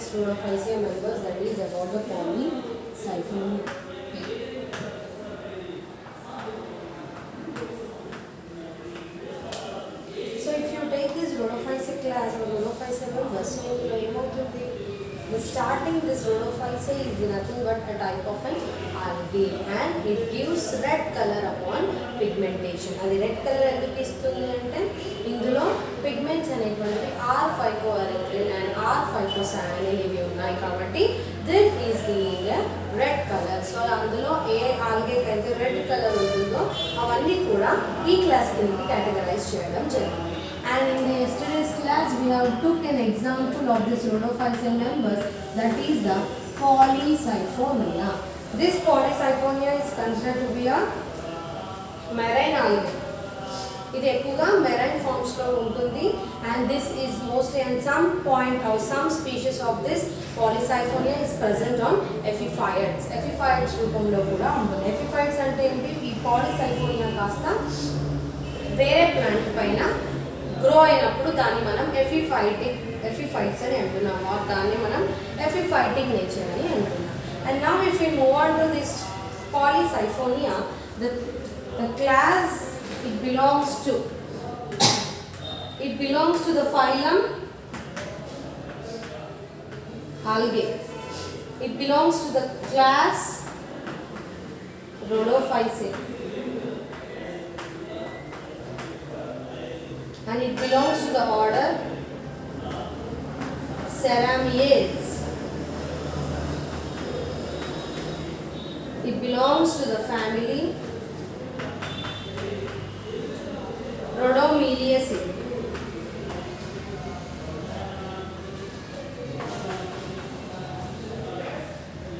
next rhodophyceae members, that is about the Polycyphonia. So if you take this rhodophyceae class or rhodophyceae members, so the starting this rhodophyceae is nothing but a type of an algae and it gives red color upon pigmentation. అది red colour ఎందుకు ఇస్తుంది అంటే ఇందులో pigments అనేటువంటి R-phycoerythrin and R-phycocyanin ఇవి ఉన్నాయి కాబట్టి this is giving red colour. So అందులో ఏ ఆల్గేకి అయితే రెడ్ కలర్ ఉంటుందో అవన్నీ కూడా ఈ క్లాస్ కిందకి కేటగరైజ్ చేయడం జరిగింది. And in the yesterday's class we have took an example of this rhodophyceae members, that is the Polycyphonia. This Polycyphonia is considered to be a marine algae. ఇది ఎక్కువగా marine forms లో ఉంటుంది and this is mostly and some point or some species of this Polycyphonia is present on epiphytes. Epiphytes రూపంలో కూడా ఉంటుంది. Epiphytes అంటే ఏంటి? ఈ Polycyphonia కాస్త వేరే ప్లాంట్ పైన గ్రో అయినప్పుడు దాన్ని మనం ఎఫిఫైట్స్ అని అంటున్నాము, దాన్ని మనం ఎఫిఫైటిక్ నేచర్ అని అంటున్నాం. And now if you move on to this Polycyphonia, the class it belongs to the phylum Algae. It belongs to the class Rhodophyceae. And it belongs to the order Ceramiales. It belongs to the family Rhodomeliaceae.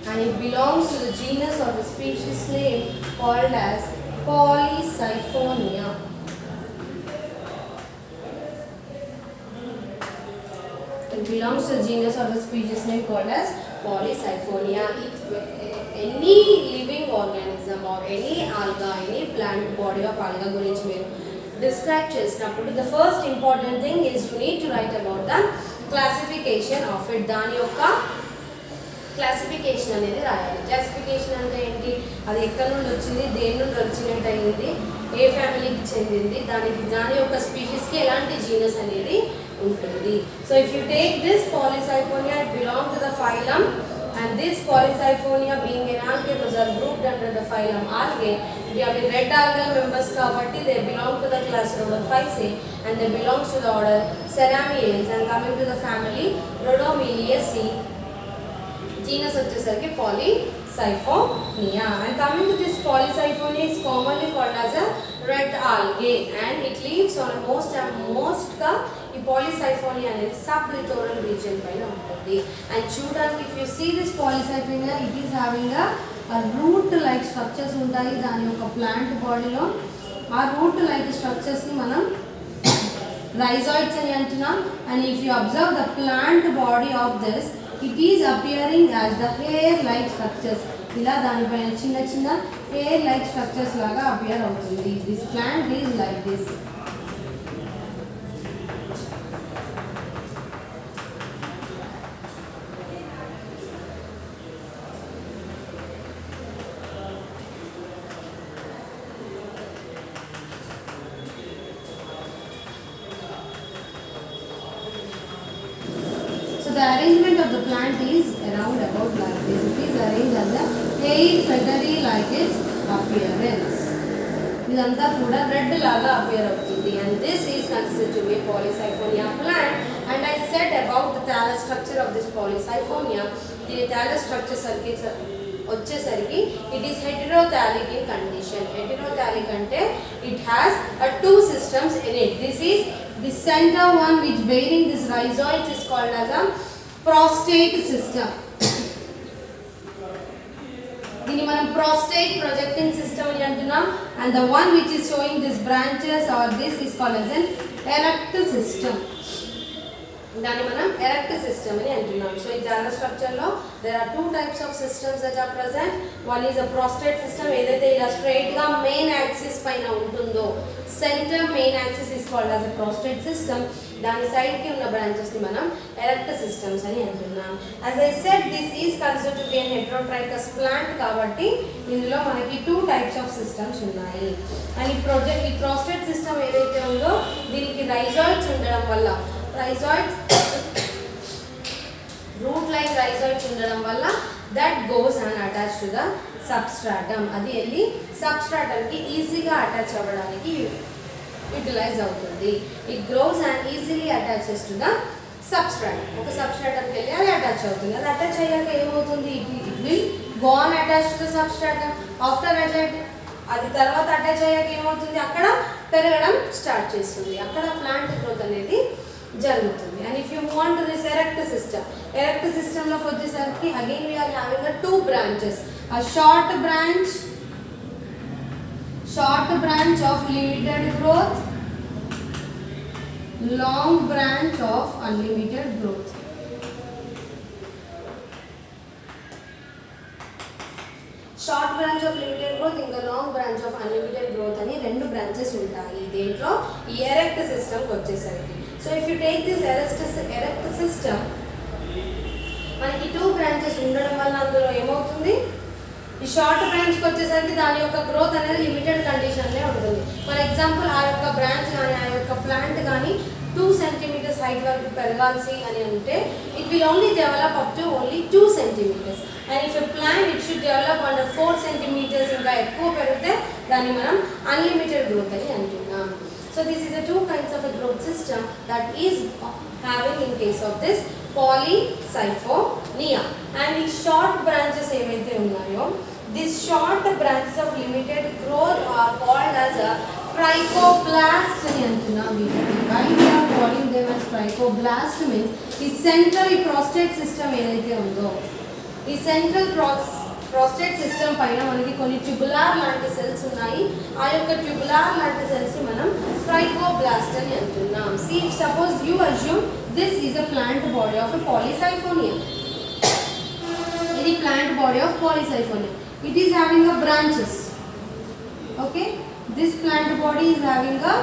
And it belongs to the genus or the species name called as Polycyphonia. It belongs to the genus or the species name called as Polycyphonia. Any living organism or any alga, any plant body of alga గురించి మీరు describe చేసినప్పుడు the first important thing is you need to write about the classification of it. దాని యొక్క classification అనేది రాయాలి. Classification అంటే ఏంటి? అది ఎక్కడి నుండి వచ్చింది, దేని నుండి వచ్చినట్టు అయింది, ఏ ఫ్యామిలీకి చెందింది, దాని యొక్క స్పీషీస్కి ఎలాంటి జీనస్ అనేది ఉంటుంది. So if you take this Polycyphonia, it belongs to the phylum, and this Polycyphonia being an algae was grouped under the phylum Algae. They are the red algal members kabatti they belong to the class Rhodophyceae and they belong to the order Ceramiales. And coming to the family Rhodomeliaceae, genus వచ్చేసరికి Polycyphonia. And coming to this Polycyphonia is commonly called as a red algae and it lives on most గా ఈ Polycyphonia అనేది sub littoral region పైన ఉంటుంది. And చూడడానికి if you see this Polycyphonia, it is having a root like structures ఉంటాయి దాని యొక్క plant బాడీలో. ఆ రూట్ లైక్ స్ట్రక్చర్స్ ని మనం rhizoids అని అంటున్నాం. And if you observe the plant body of this, it is appearing as the hair like structures. ఇలా దానిపైన చిన్న చిన్న hair like structures లాగా అపియర్ అవుతుంది. This plant is like this. The arrangement of the plant is around about like this. It is arranged as a hair feathery like its appearance. ఇదంతా కూడా red లాగా appear అవుతుంది. And this is considered to be a Polycyphonia plant. And I said about the thallus structure of this Polycyphonia. The thallus structure వచ్చేసరికి it is heterothallic in condition. Heterothallic అంటే it has two systems in it. This is the center one which bearing this rhizoids is called as a prostate system. దీన్ని మనం prostate projecting system అని అంటున్నాం. And the one which is showing these branches or this is called as an erect system. దాన్ని మనం erect system అని అంటున్నాం. So ఈ genre structure లో there are two types of systems that are present. One is a prostrate system, ఏదైతే ఇలా straight గా main axis పైన ఉంటుందో, centre main axis is called as a prostrate system. దాని సైడ్ కి ఉన్న బ్రాంచెస్ ని మనం ఎరెక్ట్ సిస్టమ్స్ అని అంటున్నాం. As I said this is considered to be an heterotrichous plant, కాబట్టి ఇందులో మనకి టూ టైప్స్ ఆఫ్ సిస్టమ్స్ ఉన్నాయి. అండ్ ఈ ప్రాస్ట్రేట్ సిస్టమ్ ఏదైతే ఉందో దీనికి రైజాయిడ్స్ ఉండడం వల్ల, రూట్ లైన్ రైజాయిడ్స్ ఉండడం వల్ల that goes and attach to the substratum. అది వెళ్ళి సబ్స్ట్రాటమ్ కి ఈజీగా అటాచ్ అవ్వడానికి యూటిలైజ్ అవుతుంది. It grows and easily attaches to the substratum. ఒక సబ్స్ట్రాటమ్కి వెళ్ళి అది అటాచ్ అవుతుంది. అది అటాచ్ అయ్యాక ఏమవుతుంది, it will go on attach to the substratum. After attach, అది తర్వాత అటాచ్ అయ్యాక ఏమవుతుంది, అక్కడ పెరగడం స్టార్ట్ చేస్తుంది, అక్కడ ప్లాంట్ గ్రోత్ అనేది జరుగుతుంది. And if you move on to this erect system, erect system లోకి వచ్చేసరికి again we are having a two branches, a short branch of limited growth, long branch of unlimited growth. Short branch of limited growth ఇంకా long branch of unlimited growth అని రెండు branches ఉంటాయి దీంట్లో ఈ erect సిస్టమ్కి వచ్చేసరికి. So if you take this erect system, మనకి two branches ఉండడం వల్ల అందులో ఏమవుతుంది, ఈ షార్ట్ బ్రాంచ్కి వచ్చేసరికి దాని యొక్క గ్రోత్ అనేది లిమిటెడ్ కండిషన్లే ఉంటుంది. ఫర్ ఎగ్జాంపుల్ ఆ యొక్క బ్రాంచ్ కానీ ఆ యొక్క ప్లాంట్ కానీ 2 centimeters హైట్ వరకు పెరగాల్సి అని అంటే it will only develop up to only 2 centimeters. And if a plant it should develop under 4 centimeters, ఇంకా ఎక్కువ పెరిగితే దాన్ని మనం అన్లిమిటెడ్ గ్రోత్ అని అంటున్నాం. So this is the two kinds of a growth system that is having in case of this Polysiphonia. And ఈ short branches ఏవైతే ఉన్నాయో, this short branches of limited growth are called as a trichoblast అని అంటున్నాం. Why we are calling them as trichoblast means ఈ central ఈ prostate system ఏదైతే ఉందో, ఈ సెంట్రల్ ప్రాస్టేట్ సిస్టమ్ పైన మనకి కొన్ని ట్యూబులార్ లాంటి సెల్స్ ఉన్నాయి. ఆ యొక్క ట్యూబులార్ లాంటి సెల్స్ ని మనం ట్రైకోబ్లాస్ట్ అని అంటున్నాం. See, suppose you assume this is a plant body of a Polycyphonia. ఇది plant body of Polycyphonia. It is having a branches. Okay, this plant body is having a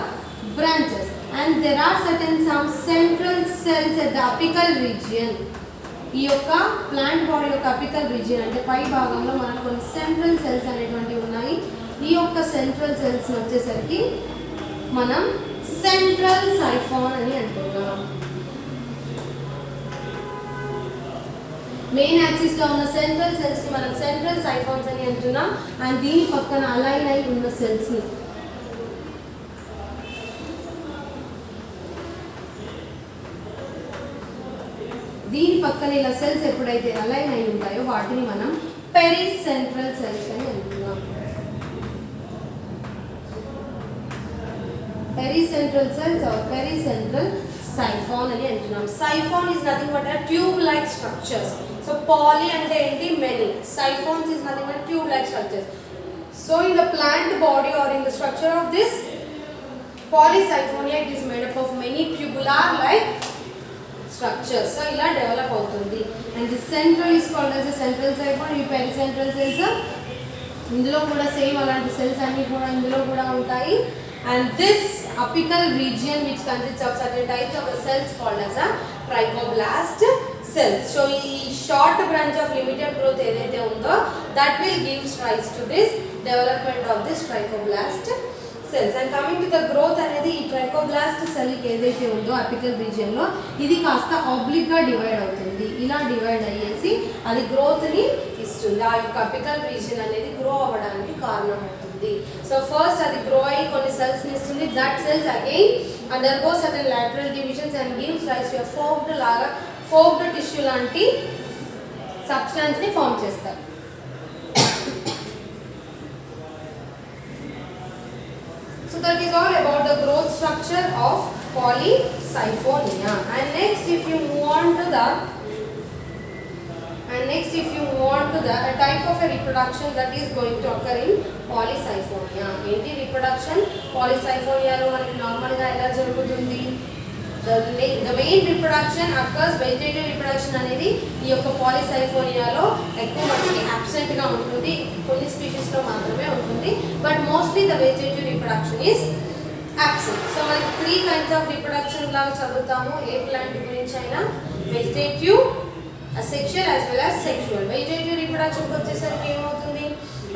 branches and there are certain some central cells at the apical region. ఈ యొక్క plant body యొక్క apical region అంటే పై భాగంలో మనకు కొన్ని central cells అనేటువంటివి ఉన్నాయి. ఈ యొక్క సెంట్రల్ సెల్స్ వచ్చేసరికి మనం సెంట్రల్ సైఫాన్ అని అంటున్నాం. మెయిన్ యాక్సిస్ లో ఉన్న సెంట్రల్ సెల్స్ ని మనం సెంట్రల్ సైఫాన్స్ అని అంటున్నాం. అండ్ దీని పక్కన అలైన్ అయి ఉన్న సెల్స్ ని ఇలా సెల్స్ ఎప్పుడైతే అలైన్ అయి ఉంటాయో వాటిని మనం పెరిసెంట్రల్ సెల్స్ అని అంటున్నాం. Pericentral cells are pericentral siphon అని అంటున్నాం. Siphon is nothing but a tube like structures. So poly అంటే ఏంటి, many. Siphons is nothing but tube like structures. So in the plant body or in the structure of this Polycyphonia, it is made up of many tubular like structures. So ఇలా develop అవుతుంది. And the central is called as a central siphon. ఈ పెరిసెంట్రల్ cells ఇందులో కూడా same అలాంటి cells అన్ని కూడా ఇందులో కూడా ఉంటాయి. And this apical region which consists of certain types of cells called as a trichoblast cells. So ఈ short branch of limited growth ఏదైతే ఉందో that will gives rise to this development of this trichoblast cells. And coming to the growth అనేది ఈ ట్రైకోబ్లాస్ట్ cell ఏదైతే ఉందో apical region లో ఇది కాస్త ఆబ్లిక్ గా డివైడ్ అవుతుంది. ఇలా డివైడ్ అయ్యేసి అది గ్రోత్ ని ఇస్తుంది. ఆ యొక్క అపికల్ రీజియన్ అనేది గ్రో అవ్వడానికి కారణం అవుతుంది. సో ఫస్ట్ అది గ్రో అయ్యి కొన్ని సెల్స్ ని ఇస్తుంది. That cells again undergo certain lateral divisions and gives rise to forked tissue లాంటి సబ్స్టాన్స్ ని ఫామ్ చేస్తారు. So that is all about the growth structure of Polycyphonia. And next if you move on to the a type of a reproduction that is going to occur in Polycyphonia. ఏంటి reproduction? Polycyphonia లో మనకి normal గా ఎలా జరుగుతుంది, the main reproduction occurs, vegetative reproduction అనేది ఈ యొక్క పాలిసైఫోనియాలో ఎక్కువ మటుకి absent గా ఉంటుంది, కొన్ని స్పీషీస్ లో మాత్రమే ఉంటుంది, but mostly the vegetative reproduction is absent. So మనకి 3 kinds of reproduction లాగా చదువుతాము ఏ ప్లాంట్ గురించి అయినా, vegetative, asexual as well as sexual. vegetative reproduction కి వచ్చేసరికి ఏమవుతుంది,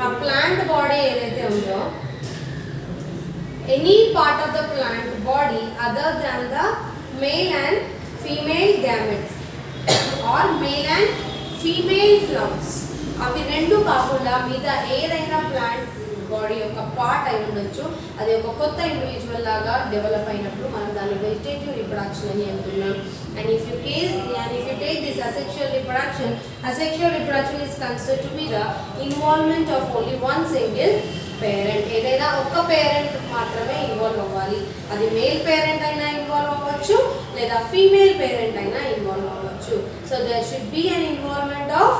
ఆ ప్లాంట్ బాడీ ఏదైతే ఉందో any part of the plant body other than the male and female gametes or male and female flowers, అవి రెండు కాకుండా మిగతా ఏదైనా ప్లాంట్ బాడీ యొక్క పార్ట్ అయి ఉండొచ్చు, అది ఒక కొత్త ఇండివిజువల్ లాగా డెవలప్ అయినప్పుడు మనం దాన్ని వెజిటేటివ్ రిప్రొడక్షన్ అని అంటున్నాం. and if you take this asexual reproduction is considered to be the involvement of only one single parent. ఏదైనా ఒక్క పేరెంట్ మాత్రమే ఇన్వాల్వ్ అవ్వాలి, అది మేల్ పేరెంట్ అయినా ఇన్వాల్వ్ అవ్వచ్చు లేదా ఫీమేల్ పేరెంట్ అయినా ఇన్వాల్వ్ అవ్వచ్చు. So there should be an involvement of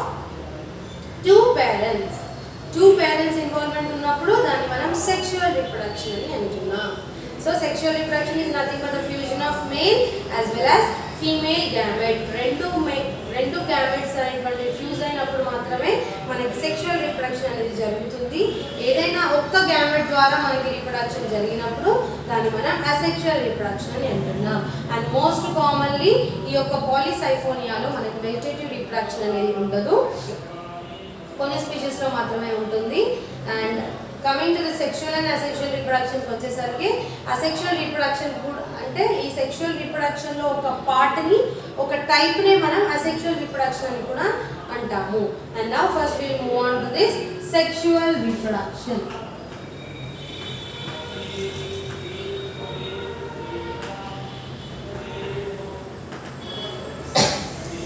two parents involvement ఉన్నప్పుడు దాన్ని మనం సెక్షువల్ రిప్రొడక్షన్ అని అంటున్నాం. So sexual reproduction is nothing but the fusion of male as well as female gamete. రెండు గ్యామెట్స్ అనేటువంటి fuse అయినప్పుడు మాత్రమే మనకి సెక్షువల్ రిప్రొడక్షన్ అనేది జరుగుతుంది. ఏదైనా ఒక్క గ్యామెట్ ద్వారా మనకి రిప్రొడక్షన్ జరిగినప్పుడు దాన్ని మనం అసెక్షువల్ రిప్రొడక్షన్ అని అంటున్నాం. అండ్ మోస్ట్ కామన్లీ ఈ యొక్క పాలిసైఫోనియాలో మనకి వెజిటేటివ్ రిప్రొడక్షన్ అనేది ఉండదు, కొన్ని స్పీషీస్లో మాత్రమే ఉంటుంది. And coming to the sexual and asexual రిప్రొడక్షన్కి వచ్చేసరికి అసెక్షువల్ రిప్రొడక్షన్ కూడా అంటే ఈ సెక్షువల్ రిప్రొడక్షన్లో ఒక పార్ట్ని ఒక టైప్నే మనం అసెక్షువల్ రిప్రొడక్షన్ అని కూడా అంటాము. And now first will move on to this sexual reproduction.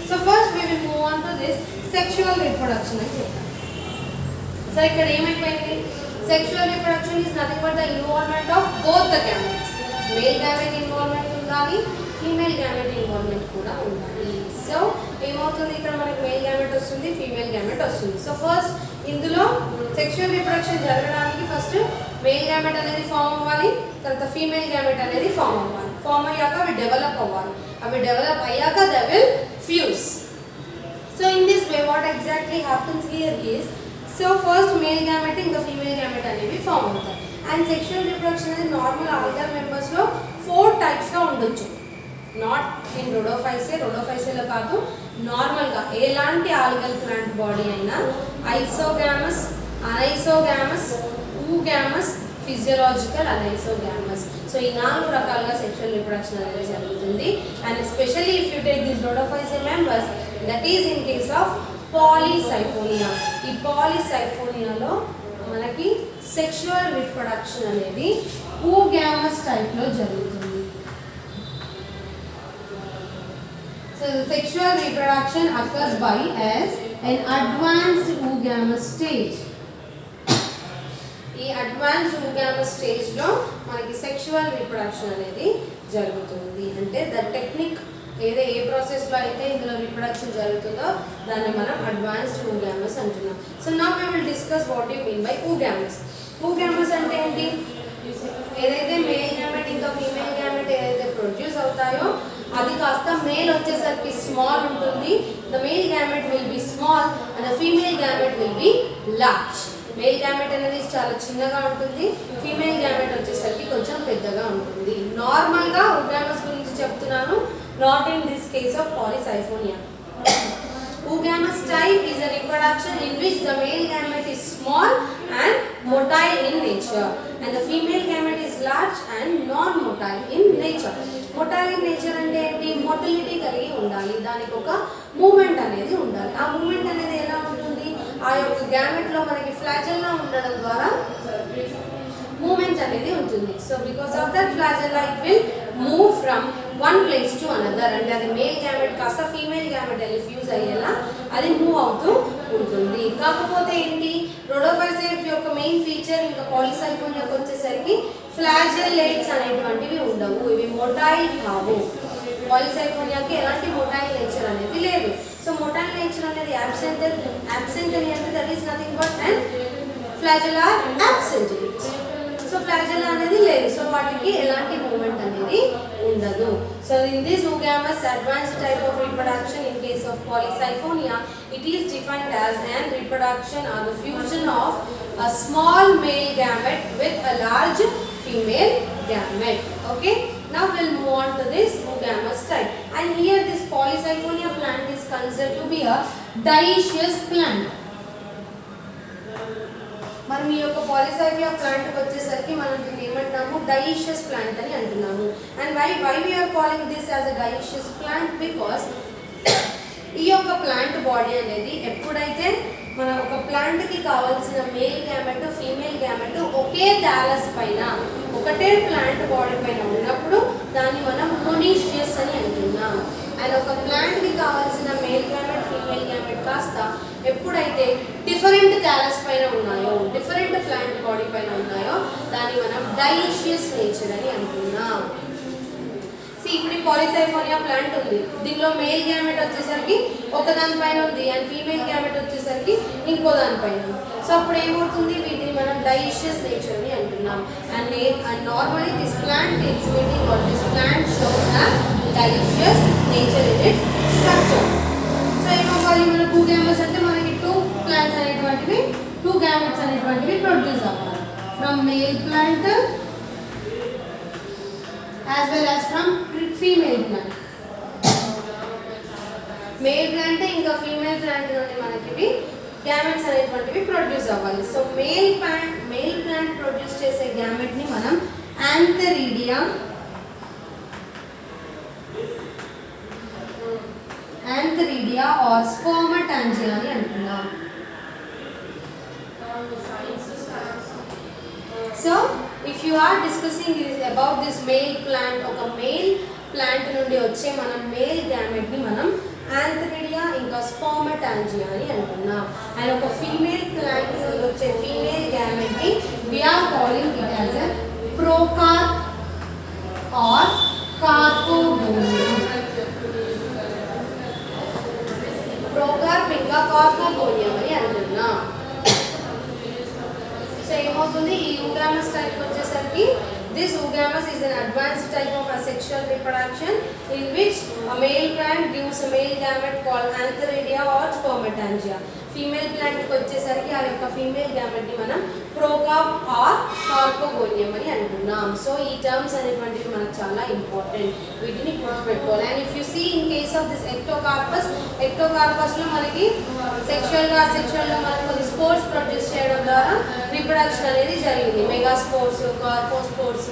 So first we will move on to this sexual reproduction అని చెప్తాం. సో ఇక్కడ ఏమైపోయింది, sexual reproduction is nothing but the involvement of both the gametes. Male gamete involvement ఉండాలి, female gamete involvement కూడా ఉండాలి. So ఏమవుతుంది, ఇక్కడ మనకి మేల్ గ్యామెట్ వస్తుంది, ఫీమేల్ గ్యామెట్ వస్తుంది. సో ఫస్ట్ ఇందులో సెక్షువల్ రిప్రొడక్షన్ జరగడానికి ఫస్ట్ మేల్ గ్యామెట్ అనేది ఫామ్ అవ్వాలి, తర్వాత ఫీమేల్ గ్యామెట్ అనేది ఫామ్ అవ్వాలి. ఫామ్ అయ్యాక అవి డెవలప్ అవ్వాలి, అవి డెవలప్ అయ్యాక they will fuse. So in this way what exactly happens here is, so first male gamete ఇంకా ఫీమేల్ గ్యామెట్ అనేవి ఫామ్ అవుతాయి. అండ్ సెక్షువల్ రిప్రొడక్షన్ అనేది నార్మల్ ఆల్గల్ మెంబర్స్లో 4 టైప్స్గా ఉండొచ్చు. నాట్ ఇన్ రొడోఫైసేలో కాదు, నార్మల్గా ఎలాంటి ఆల్గల్ ప్లాంట్ బాడీ అయినా ఐసోగామస్, అనైసోగామస్, ఊగామస్, ఫిజియోలాజికల్ అనైసోగామస్. సో ఈ 4 రకాలుగా సెక్షువల్ రిప్రొడక్షన్ అనేది జరుగుతుంది. And especially if you take this Rhodophyceae members, that is in case of Polysiphonia. ఈ పాలిసైఫోనియాలో మనకి సెక్షువల్ రిప్రొడక్షన్ అనేది ఊగామస్ టైప్లో జరుగుతుంది. So sexual reproduction occurs by as an advanced oogamous stage. ఈ అడ్వాన్స్డ్ oogamous స్టేజ్ లో మనకి సెక్షువల్ రిప్రొడక్షన్ అనేది జరుగుతుంది. అంటే ద టెక్నిక్ ఏ ప్రాసెస్ లో అయితే ఇందులో రిప్రొడక్షన్ జరుగుతుందో దాన్ని మనం అడ్వాన్స్డ్ oogamous అంటున్నాం. So now we will discuss what you mean by oogamous. oogamous అంటే ఏంటి, ఏదైతే మేల్ గ్యామెట్ ఇంకా ఫీమేల్ గ్యామెట్ ఏదైతే ప్రొడ్యూస్ అవుతాయో అది కాస్త మేల్ వచ్చేసరికి స్మాల్ ఉంటుంది. The male gamete will be small and the female gamete will be large. Male gamete అనేది చాలా చిన్నగా ఉంటుంది, ఫీమేల్ గ్యామెట్ వచ్చేసరికి కొంచెం పెద్దగా ఉంటుంది. నార్మల్గా oogamous గురించి చెప్తున్నాను, not in this case of పాలిసైఫోనియా. oogamous type is a reproduction in which the male gamete is small and motile in nature and the female gamete is large and non-motile in nature. Motile in nature అంటే ఏంటి, motility కలిగి ఉండాలి, దానికి ఒక moment అనేది ఉండాలి. ఆ moment అనేది ఎలా ఉంటుంది, ఆ యొక్క గ్యామెట్లో మనకి ఫ్లాజెల్లా ఉండడం ద్వారా మూమెంట్ అనేది ఉంటుంది. So because of that flagella it will move from one place to another. అంటే అది మేల్ గ్యామెట్ కాస్త ఫీమేల్ గ్యామెట్ వెళ్ళి ఫ్యూజ్ అయ్యేలా అది మూవ్ అవుతూ ఉంటుంది. కాకపోతే ఏంటి, రొడోఫైసేట్ యొక్క మెయిన్ ఫీచర్ ఇంకా పాలిసైఫోనియాకి వచ్చేసరికి ఫ్లాజెల్లేట్స్ అనేటువంటివి ఉండవు, ఇవి మొటైల్ కావు. పాలిసైఫోనియాకి ఎలాంటి మొటైల్ నేచర్ అనేది లేదు. సో మొటైల్ నేచర్ అనేది absent అని అంటే that is nothing but and flagella absent. So flagella అనేది లేదు, సో వాటికి ఎలాంటి మూమెంట్ అనేది ఉండదు. So in this oogamous advanced type of reproduction in case of Polycyphonia, it is defined as an reproduction or the fusion of a small male gamete with a large female gamete. Okay, now we'll move on to this oogamous type, and here this Polycyphonia plant is considered to be a dioecious plant. మనం ఈ యొక్క పాలిసైఫియా plant వచ్చేసరికి మనం దీన్ని ఏమంటాము, dioecious plant అని అంటున్నాము. And why we are calling this as a dioecious plant, because ఈ యొక్క ప్లాంట్ బాడీ అనేది ఎప్పుడైతే మన ఒక ప్లాంట్కి కావాల్సిన మేల్ గ్యామెట్ ఫీమేల్ గ్యామెట్ ఒకే థాలస్ పైన ఒకటే ప్లాంట్ బాడీ పైన ఉన్నప్పుడు దాన్ని మనం మొనీషియస్ అని అంటున్నాం. అండ్ ఒక ప్లాంట్కి కావాల్సిన మేల్ గ్యామెట్ ఫీమేల్ గ్యామెట్ కాస్త ఎప్పుడైతే డిఫరెంట్ థాలస్ పైన ఉన్నాయో, డిఫరెంట్ ప్లాంట్ బాడీ పైన ఉన్నాయో దాన్ని మనం డైషియస్ నేచర్ అని అంటున్నాం. ఇప్పుడు ఈ పాలిసైఫోనియా ప్లాంట్ ఉంది, దీనిలో మేల్ గ్యామెట్ వచ్చేసరికి ఒక దానిపైన ఉంది అండ్ ఫీమేల్ గ్యామెట్ వచ్చేసరికి ఇంకో దానిపైన. సో అప్పుడు ఏమవుతుంది, వీటిని మనం డైషియస్ నేచర్ అని అంటున్నాం. And normally this plant its meaning or this plant shows dioecious nature in it structure. So ఏమవ్వాలి, మన టూ గ్యామెట్స్ అంటే మనకి టూ ప్లాంట్స్ అనేటువంటివి, టూ గ్యామెట్స్ అనేటువంటివి ప్రొడ్యూస్ అవ్వాలి from male plant as well as from female plant. Male plant ఇంకా female plant నుండి మనకి గ్యామెట్స్ అనేటువంటివి ప్రొడ్యూస్ అవ్వాలి. సో మేల్ ప్లాంట్ ప్రొడ్యూస్ చేసే గ్యామెట్ ని మనం యాంథెరీడియా ఆర్ స్పోమటాంజియా అని అంటున్నాం. So if you are discussing about this male plant, ఒక మేల్ ప్లాంట్ నుండి వచ్చే మనం మేల్ గ్యామెట్ ని మనం యాంథెరీడియా ఇంకా స్పోమటాంజియా అని అంటున్నాం. అండ్ ఒక ఫీమేల్ ప్లాంట్ నుండి వచ్చే ఫీమేల్ గ్యామెట్ ని we are calling it as a procarp or carpogonium. procarp ఇంకా carpogonium అని అంటున్నాం. సో ఏమవుతుంది, ఈ oogamous type వచ్చేసరికి this oogamous is an advanced type of asexual reproduction in which a male plant gives a male gamete called antheridia or spermatangia. Female plant కి వచ్చేసరికి ఆ యొక్క ఫీమేల్ గ్యామెట్ ని మనం ప్రోకార్ప్ ఆర్ కార్పోగోనియం అని అంటున్నాం. సో ఈ టర్మ్స్ అనేటువంటివి మనకు చాలా ఇంపార్టెంట్, వీటిని గుర్తుపెట్టుకోవాలి. And if you see in case of this Ectocarpus లో మనకి సెక్షువల్ గా మనకు కొన్ని స్పోర్స్ ప్రొడ్యూస్ చేయడం ద్వారా రీప్రొడక్షన్ అనేది జరిగింది. మెగా స్పోర్స్, కార్పోస్పోర్స్,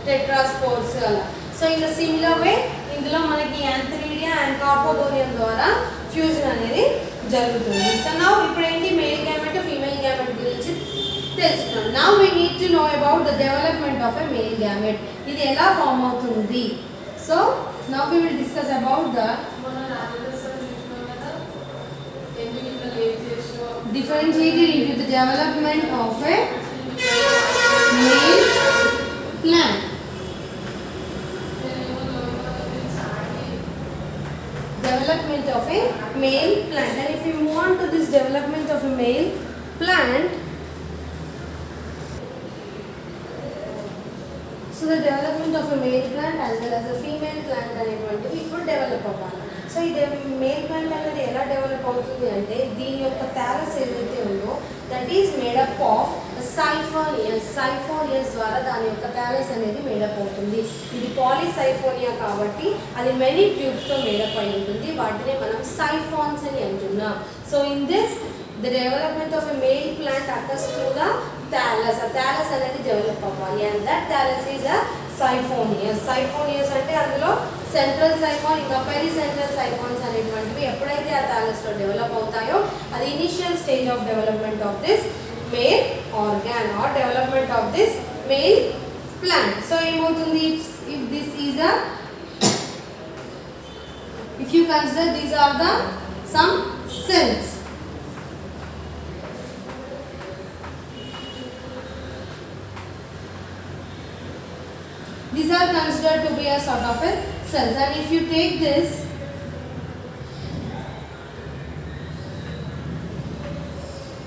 టెట్రాస్పోర్స్ అలా. So in the similar way ఇందులో మనకి యాంథెరీడియా అండ్ కార్పోగోనియం ద్వారా ఫ్యూజన్ అనేది జరుగుతుంది. సో నౌ ఇప్పుడు ఏంటి, మేల్ గ్యామెట్ ఫీమేల్ గ్యామెట్ గురించి తెలుసుకున్నాం. Now we need to know about the development of a male gamete. ఇది ఎలా ఫామ్ అవుతుంది. So now we will discuss about the differentiated into the development of a male plant. Development of a male plant. And if we move on to this development of a male plant, so the development of a male plant as well as a female plant అనేటువంటివి ఇప్పుడు develop అవ్వాలి. So ఇది male plant అనేది ఎలా develop అవుతుంది అంటే, దీని యొక్క థాలస్ ఏదైతే ఉందో దట్ ఈస్ మేడప్ ఆఫ్ సైఫోనియస్ ద్వారా దాని యొక్క థాలస్ అనేది మేడప్ అవుతుంది. ఇది పాలిసైఫోనియా కాబట్టి అది మెనీ ట్యూబ్స్తో మేడప్ అయి ఉంటుంది, వాటిని మనం సైఫాన్స్ అని అంటున్నాం. So in this the development of a male plant occurs to the thallus. ఆ థాలస్ అనేది డెవలప్ అవ్వాలి and that thallus is a siphonous అంటే అందులో సెంట్రల్ సైఫాన్ ఇంకా పెరి సెంట్రల్ సైఫాన్స్ అనేటువంటివి ఎప్పుడైతే ఆ థాలస్లో డెవలప్ అవుతాయో అది initial stage of development of this male organ or development of this male plant. So ఏమవుతుంది, if this is a if you consider these are the some cells. These are considered to be a sort of a cells, and if you take this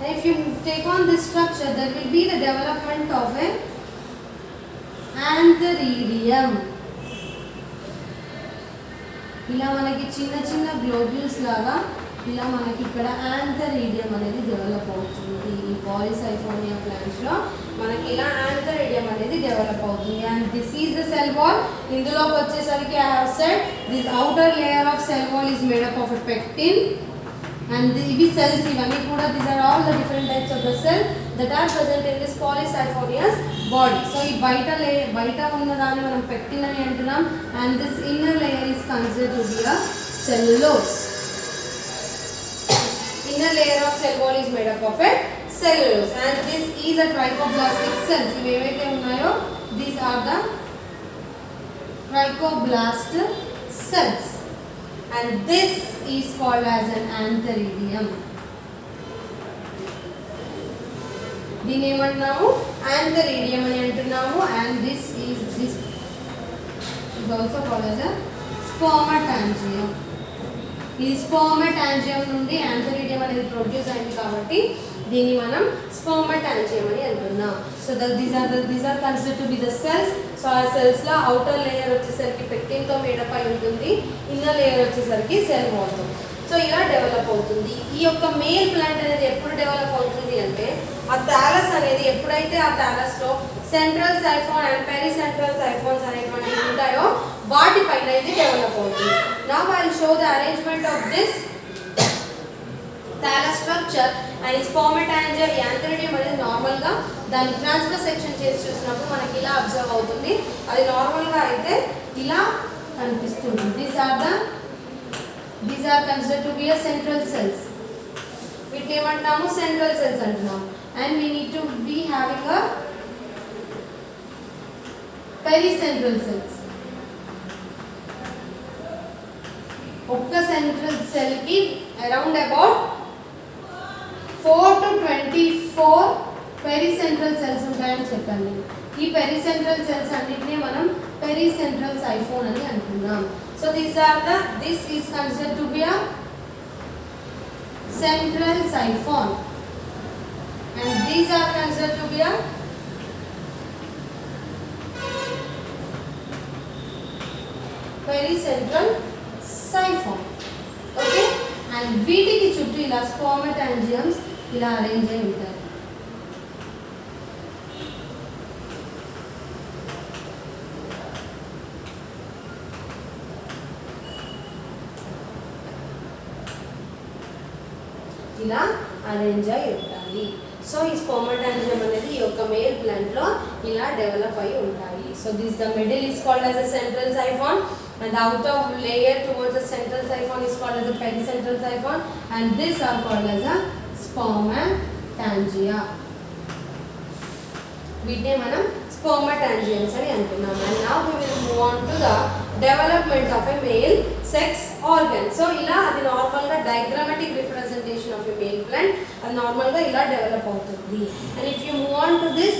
and if you take on this structure, there will be the development of a యాంథరీడియం. ఇలా మనకి చిన్న చిన్న globules లాగా ఇలా మనకి ఇక్కడ యాంథరీడియం అనేది develop అవుతుంది. ఈ పాలిసైఫోనియా ప్లాంట్స్ లో మనకి ఇలా యాంథరీడియం అనేది డెవలప్ అవుతుంది. And this is the cell wall. ఇందులోకి వచ్చేసరికి I have said this outer layer of cell wall is made up of a pectin. And ఇవి సెల్స్, ఇవన్నీ కూడా these are all the different types of the cell that are present in this polycyphonious body. So ఈ బయట ఉన్నదాన్ని మనం pectin అని అంటున్నాం. And this inner layer is considered to be a cellulose. Inner layer of cell wall is made up of a cellulose. And this is a trichoblastic cells. ఇవి ఏవైతే ఉన్నాయో these are the trichoblast cells. And this is called as an antheridium. దీన్ని ఏమంటున్నాము? Antheridium అని అంటున్నాము. And this is also called as a spermatangium. ఈ spermatangium నుండి antheridium అనేది produce అయింది కాబట్టి దీన్ని మనం spermatangium అని అంటున్నాం. So these are considered to be the cells. So ఆ సెల్స్ లో అవుటర్ లేయర్ వచ్చేసరికి పెక్టిన్ తో మేడప్ అయి ఉంటుంది, ఇన్నర్ లేయర్ వచ్చేసరికి సెల్ వాల్ తో. సో ఇలా డెవలప్ అవుతుంది. ఈ యొక్క మేల్ ప్లాంట్ అనేది ఎప్పుడు డెవలప్ అవుతుంది అంటే ఆ థాలస్ అనేది ఎప్పుడైతే ఆ థాలస్ లో central siphon and pericentral siphons అనేటువంటివి ఉంటాయో వాటిపైన ఇది డెవలప్ అవుతుంది. Now I will show the arrangement of this thallus structure. And spermatangia antheridium అనేది నార్మల్ గా దాన్ని ట్రాన్స్ఫర్ సెక్షన్ చేసి చూసినప్పుడు మనకి ఇలా అబ్జర్వ్ అవుతుంది. అది నార్మల్ గా అయితే ఇలా కనిపిస్తుంది. These are considered to be a central cells. వీటిని ఏమంటాము? సెంట్రల్ సెల్స్ అంటున్నాము. And we need to be having a pericentral cells. ఒక్క సెంట్రల్ సెల్ కి around about 4 to 24 pericentral cells ఉంటాయని చెప్పండి. ఈ పెరిసెంట్రల్ సెల్స్ అన్నిటిని మనం పెరిసెంట్రల్ సైఫోన్ అని అంటున్నాం. So this is considered to be a central siphon, and these are considered to be a pericentral siphon. Okay, and వీటికి చుట్టూ ఇలా spermatangiums ఇలా అరేంజ్ అయి ఉంటాయి. ఇలా అరేంజ్ అయి ఉంటాయి. సో ఈ స్పర్మాటాంజియం అనేది ఈ యొక్క మేల్ ప్లాంట్ లో ఇలా డెవలప్ అయి ఉంటాయి. So this the middle is called as a central siphon, and the outer layer towards the central siphon is called as a pericentral siphon, and this are called as a spermatangia. వీటిని మనం spermatangiums అని అంటున్నాం. And now we will move on to the development of a male sex organ. So ఇలా అది normal గా diagrammatic representation of a male plant, అది normal గా ఇలా డెవలప్ అవుతుంది. And if you move on to this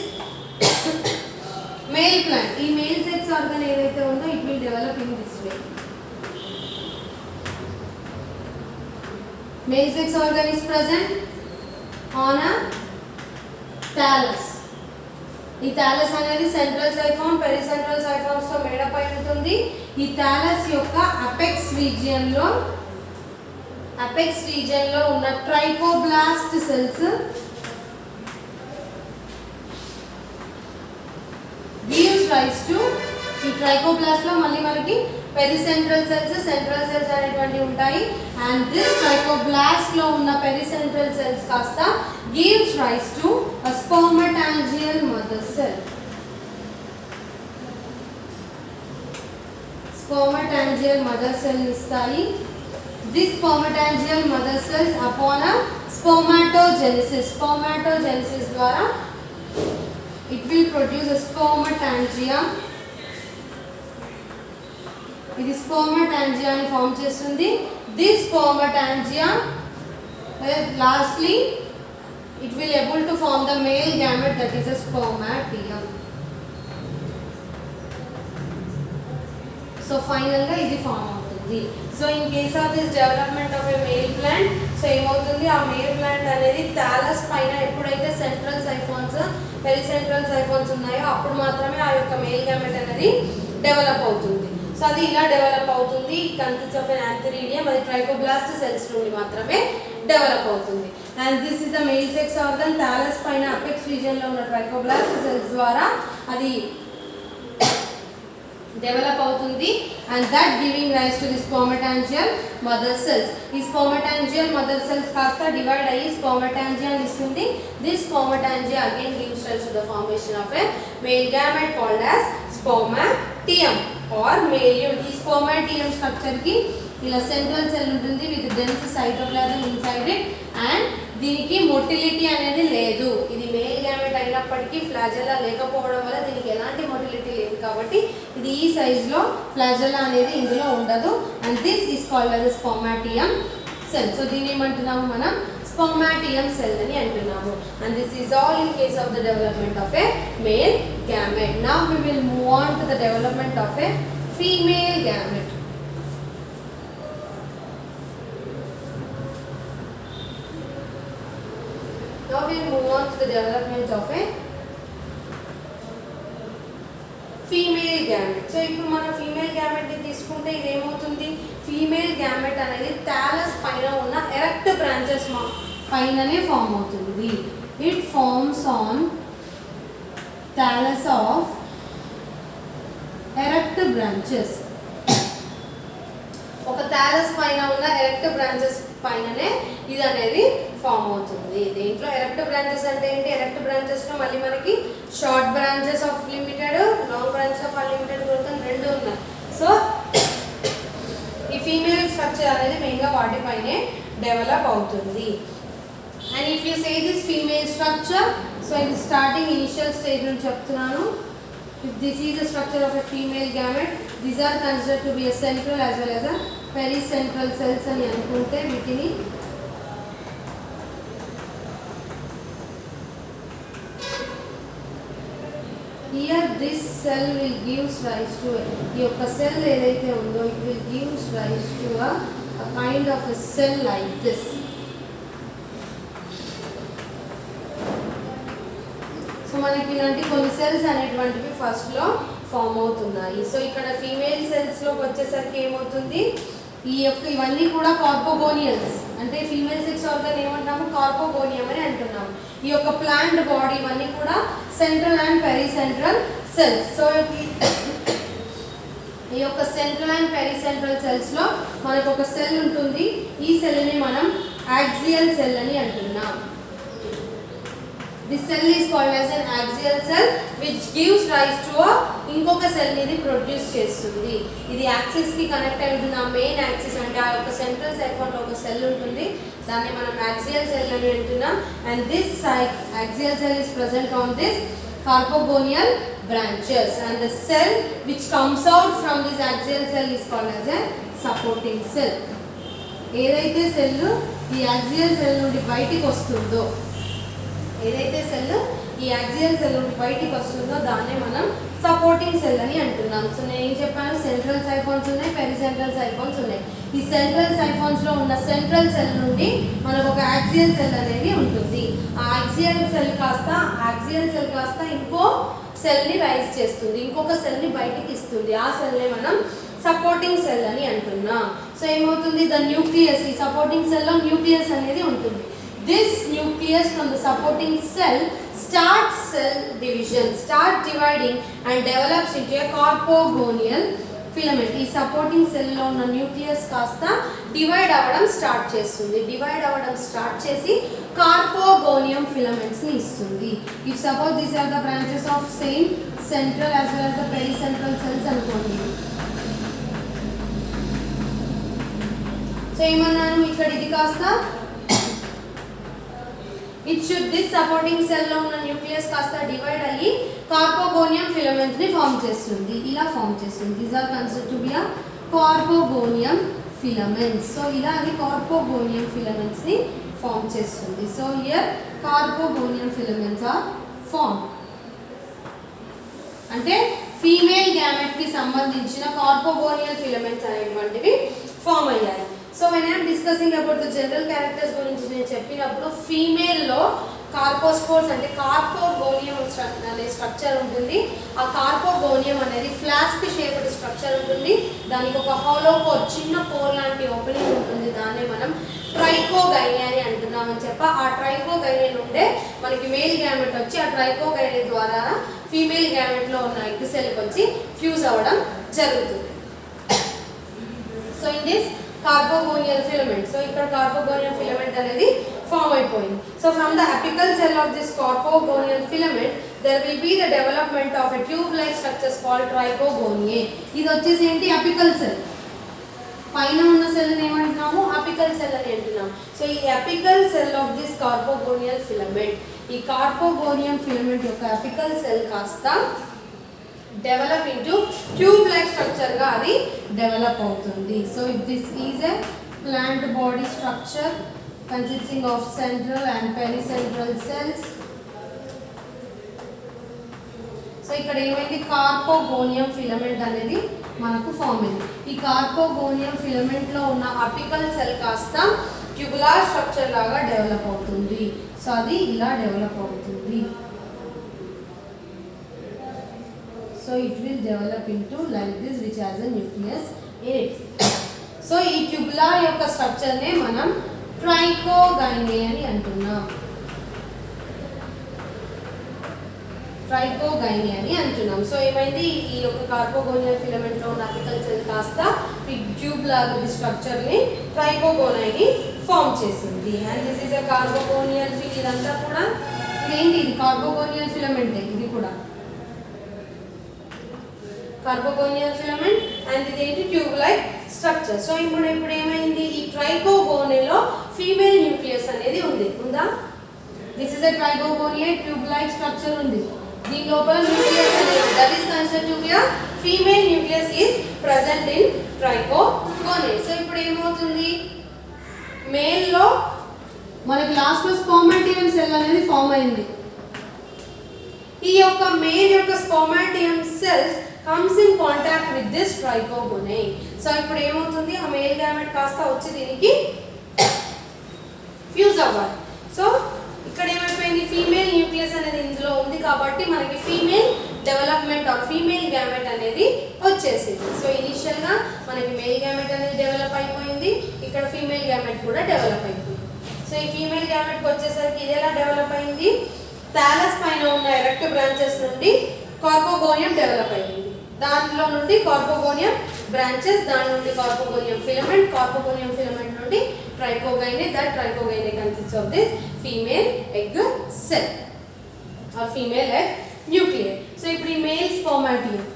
male plant, ఈ male sex organ ఏదైతే ఉందో it will develop in this way. Male sex organ is present on a thallus. ఈ thallus అనేది central siphon, పెరిసెంట్రల్ సైఫోన్స్ తో made up అయి ఉంటుంది. ఈ థాలస్ యొక్క అపెక్స్ రీజియన్ లో ఉన్న trichoblast cells gives rise to, ఈ ట్రైకోబ్లాస్ట్ లో మళ్ళీ మనకి పెరిసెంట్రల్ సెల్స్, సెంట్రల్ సెల్స్ అనేటువంటివి ఉంటాయి. అండ్ దిస్ ట్రైకోబ్లాస్ట్ లో ఉన్న పెరిసెంట్రల్ సెల్స్ కాస్త gives rise to a spermatangial mother cell. Spermatangial mother cell ఇస్తాయి. This spermatangial mother cells upon a spermatogenesis ద్వారా it will produce a spermatangia. ఇది spermatangia ని ఫామ్ చేస్తుంది. This spermatangia lastly it will able to form the male gamete, that is a spermatium. So final గా ఇది form అవుతుంది. So in case of this development of A male plant, so ఏమవుతుంది, ఆ male plant అనేది thallus పైన ఎప్పుడైతే central సైఫాన్స్ పెరిసెంట్రల్ సైఫాన్స్ ఉన్నాయో అప్పుడు మాత్రమే ఆ యొక్క మేల్ గ్యామెట్ అనేది డెవలప్ అవుతుంది. సో అది ఇలా డెవలప్ అవుతుంది. కన్సిస్ట్ ఆఫ్ ఎన్ యాంథీరిడియం, అది ట్రైకోబ్లాస్ట్ సెల్స్ నుండి మాత్రమే డెవలప్ అవుతుంది. And this is the male sex organ. Thallus పైన అపెక్స్ రీజియన్ లో ఉన్న ట్రైకోబ్లాస్ట్ సెల్స్ ద్వారా అది డెవలప్ అవుతుంది. And that giving rise to the spermatangial mother cells. ఈ స్పర్మటాంజియల్ మదర్ సెల్స్ కాస్త డివైడ్ అయ్యి స్పర్మటాంజియా ఇస్తుంది. This spermatangia again gives rise to the formation of a male gamete called as spermatium or మేల్యూల్. ఈ spermatium structure కి ఇలా central cell ఉంటుంది with dense cytoplasm inside it. And దీనికి motility అనేది లేదు. ఇది మేల్ గ్యామెట్ అయినప్పటికీ ఫ్లాజెల్లా లేకపోవడం వల్ల దీనికి ఎలాంటి మొటిలిటీ లేదు కాబట్టి ఇది ఈ సైజులో ఫ్లాజెల్లా అనేది ఇందులో ఉండదు. And this is called as spermatium cell. So దీని ఏమంటున్నాము మనం స్పర్మాటియం సెల్ అని అంటున్నాము. And this is all in case of the development of a male gamete. Now we will move on to the development of a female gamete. Now we will move on to the development of a female gamete. So ఇప్పుడు మనం female gamete ని తీసుకుంటే ఇది ఏమవుతుంది, female gamete అనేది thallus పైన ఉన్న erect branches పైననే ఫామ్ అవుతుంది. It forms on thallus of erect branches. ఒక థాలస్ పైన ఉన్న ఎరెక్ట్ బ్రాంచెస్ పైననే ఇది అనేది ఫామ్ అవుతుంది. దీంట్లో ఎరెక్ట్ బ్రాంచెస్ అంటే ఏంటి, ఎరెక్ట్ బ్రాంచెస్ లో మళ్ళీ మనకి short branches of limited, long branches of unlimited growth అని రెండు ఉన్నాయి. సో ఈ ఫీమేల్ స్ట్రక్చర్ అనేది మెయిన్గా వాటిపైనే డెవలప్ అవుతుంది. And if you say this female structure, so ఇది స్టార్టింగ్ ఇనిషియల్ స్టేజ్ నుంచి చెప్తున్నాను. If this is the structure of a female gamete, these are considered to be a central as well as a pericentral cells అని అనుకుంటే వీటిని here this cell will gives rise to ఈ యొక్క cell ఏదైతే ఉందో it will gives rise to a kind of a cell like this. So మనకి ఇలాంటి కొన్ని సెల్స్ అనేటువంటివి ఫస్ట్లో ఫామ్ అవుతున్నాయి. సో ఇక్కడ ఫీమేల్ సెల్స్లోకి వచ్చేసరికి ఏమవుతుంది, ఈ యొక్క ఇవన్నీ కూడా కార్పోగోనియల్స్, అంటే ఫీమేల్ సెక్స్ ఆర్గన్ ఏమంటాము కార్పోగోనియం అని అంటున్నాము. ఈ యొక్క ప్లాంట్ బాడీ ఇవన్నీ కూడా సెంట్రల్ అండ్ పెరిసెంట్రల్ సెల్స్. సో ఈ యొక్క సెంట్రల్ అండ్ పెరిసెంట్రల్ సెల్స్లో మనకు ఒక సెల్ ఉంటుంది. ఈ సెల్ని మనం యాక్సియల్ సెల్ అని అంటున్నాం. This cell is called as an axial cell which gives rise to a ఇంకొక సెల్ ని ప్రొడ్యూస్ చేస్తుంది. ఇది యాక్సిస్ కి కనెక్ట్ అయి ఉంటుంది. ఆ మెయిన్ యాక్సిస్ అంటే ఆ యొక్క సెంట్రల్ సైఫాన్ లో ఒక సెల్ ఉంటుంది, దాన్ని మనం యాక్సియల్ సెల్ అని అంటున్నాం. And this axial cell is present on this carpogonial branches and the cell which comes out from this axial cell is called as a supporting cell. ఏదైతే cell ఈ axial cell నుండి బయటికి వస్తుందో, ఏదైతే cell ఈ axial cell నుండి బయటికి వస్తుందో దాన్నే మనం సపోర్టింగ్ సెల్ అని అంటున్నాం. సో నేను ఏం చెప్పాను, సెంట్రల్ సైఫాన్స్ ఉన్నాయి, పెరిసెంట్రల్ సైఫాన్స్ ఉన్నాయి. ఈ సెంట్రల్ సైఫాన్స్ లో ఉన్న సెంట్రల్ సెల్ నుండి మనకు ఒక యాక్సియల్ సెల్ అనేది ఉంటుంది. ఆ యాక్సియల్ సెల్ కాస్త ఇంకో సెల్ ని రైజ్ చేస్తుంది, ఇంకొక సెల్ ని బయటికి ఇస్తుంది. ఆ సెల్ ని మనం సపోర్టింగ్ సెల్ అని అంటున్నాం. సో ఏమవుతుంది, ద న్యూక్లియస్, ఈ సపోర్టింగ్ సెల్ లో న్యూక్లియస్ అనేది ఉంటుంది. This nucleus from the supporting cell starts cell division, starts dividing and develops into a carpogonial filament. ఈ సపోర్టింగ్ సెల్ లో ఉన్న న్యూక్లియస్ కాస్త డివైడ్ అవ్వడం స్టార్ట్ చేస్తుంది. డివైడ్ అవ్వడం స్టార్ట్ చేసి కార్పోగోనియం ఫిలమెంట్స్ ని ఇస్తుంది. If suppose these are the branches of same central as well as the pericentral cells అనుకోండి. సో ఏమన్నాను, ఇక్కడ ఇది కాస్త this supporting cell లో ఉన్న న్యూక్లియస్ కాస్త డివైడ్ అయ్యి కార్పోగోనియం ఫిలమెంట్స్ ని ఫామ్ చేస్తుంది, ఇలా ఫామ్ చేస్తుంది. These are considered to be a carpogonium filaments. So ఇలా అది కార్పోగోనియం ఫిలమెంట్స్ ని ఫామ్ చేస్తుంది. So here carpogonium filaments are form. అంటే ఫీమేల్ గ్యామెట్ కి సంబంధించిన కార్పోగోనియల్ ఫిలమెంట్స్ అనేటువంటివి ఫామ్ అయ్యాయి. So when I am discussing about the general characters గురించి నేను చెప్పినప్పుడు ఫీమేల్లో కార్పోస్పోర్స్ అంటే కార్పోగోనియం అనే స్ట్రక్చర్ ఉంటుంది. ఆ కార్పోగోనియం అనేది ఫ్లాస్క్ షేప్డ్ స్ట్రక్చర్ ఉంటుంది. దానికి ఒక హాలో కోర్, చిన్న కోర్ లాంటి ఓపెనింగ్ ఉంటుంది. దాన్ని మనం ట్రైకోగైనే అని అంటున్నామని చెప్ప. ఆ ట్రైకోగైనే నుండే మనకి మేల్ గ్యామెట్ వచ్చి ఆ ట్రైకోగైనే ద్వారా ఫీమేల్ గ్యామెట్లో ఉన్న ఎగ్ సెల్కి వచ్చి ఫ్యూజ్ అవ్వడం జరుగుతుంది. So in this carpogonial filament. So ఇక్కడ కార్పోగోనియల్ ఫిలమెంట్ అనేది ఫామ్ అయిపోయింది. So from the apical cell of this carpogonial filament there will be the development of a tube like structures called trichogoniae. ఇది వచ్చేసి ఏంటి? Apical cell. పైన ఉన్న cell ని ఏమంటున్నాము? Apical cell అని అంటున్నాము. సో ఈ apical cell of this carpogonial filament, ఈ కార్పోగోనియం ఫిలమెంట్ యొక్క అపికల్ సెల్ కాస్త develop into tube like structure గా అది డెవలప్ అవుతుంది. So if this is a plant body structure consisting of central and pericentral cells. సో ఇక్కడ ఏమైంది? కార్పోగోనియం ఫిలమెంట్ అనేది మనకు ఫామ్ అయింది. ఈ కార్పోగోనియం ఫిలమెంట్ లో ఉన్న అపికల్ సెల్ కాస్త ట్యూబులార్ స్ట్రక్చర్ లాగా డెవలప్ అవుతుంది. సో అది ఇలా డెవలప్ అవుతుంది. So it will develop into like this which has a nucleus in it. So ఈ ట్యూబులార్ యొక్క స్ట్రక్చర్ నే మనం ట్రైకోగైనే అని అంటున్నాం. ట్రైకోగైనే అని అంటున్నాం. సో ఏమైంది? ఈ యొక్క కార్పోగోనియల్ ఫిలమెంట్ లో ఉన్న అపికల్ సెల్ కాస్త ట్యూబ్ లాగా స్ట్రక్చర్ ని ట్రైకోగోనైని ఫామ్ చేసింది. And this is a carpogonial ఫిల్. ఇదంతా కూడా ఇదేంటి? ఇది కార్పోగోనియల్ ఫిలమెంట్. ఇది కూడా కార్పోగోనియల్ ఫిలమెంట్ అండ్ ఇదేంటి? Tube like structure. సో ఇప్పుడు ఏమైంది? ఈ ట్రైకోగోనేలో ఫీమేల్ న్యూక్లియస్ అనేది ఉందా? This is a trichogyne, tube like structure ఉంది. దీని లోపల న్యూక్లియస్ అనేది దట్ ఈస్ కన్స్టిట్యూట్ గా female nucleus is present in trichogyne. So ఇప్పుడు ఏమవుతుంది? మేల్ లో మనకి లాస్ట్ లో స్పోమాటియం సెల్ అనేది ఫామ్ అయింది. ఈ యొక్క మేల్ యొక్క spermatium cells comes in contact with this trichogonae. So ఇప్పుడు ఏమవుతుంది? ఆ మేల్ గ్యామెట్ కాస్త వచ్చి దీనికి ఫ్యూజ్ అవ్వాలి. సో ఇక్కడ ఏమైపోయింది? ఫీమేల్ న్యూక్లియస్ అనేది ఇందులో ఉంది కాబట్టి మనకి female development or female gamete అనేది వచ్చేసింది. సో ఇనిషియల్ గా మనకి మేల్ గ్యామెట్ అనేది డెవలప్ అయిపోయింది. ఇక్కడ ఫీమేల్ గ్యామెట్ కూడా డెవలప్ అయిపోయింది. సో ఈ ఫీమేల్ గ్యామెట్ వచ్చేసరికి ఇది ఎలా డెవలప్ అయింది? థాలస్ పైన ఉన్న ఎరెక్ట్ బ్రాంచెస్ నుండి కార్పోగోనియం డెవలప్ అయింది. దాంట్లో నుండి కార్పోగోనియం బ్రాంచెస్, దాని నుండి కార్పోగోనియం ఫిలమెంట్, కార్పోగోనియం ఫిలమెంట్ నుండి trichogyne. That trichogyne consists of this female egg cell or female egg nucleus. So ఇప్పుడు ఈ మేల్ స్పోమాటియం,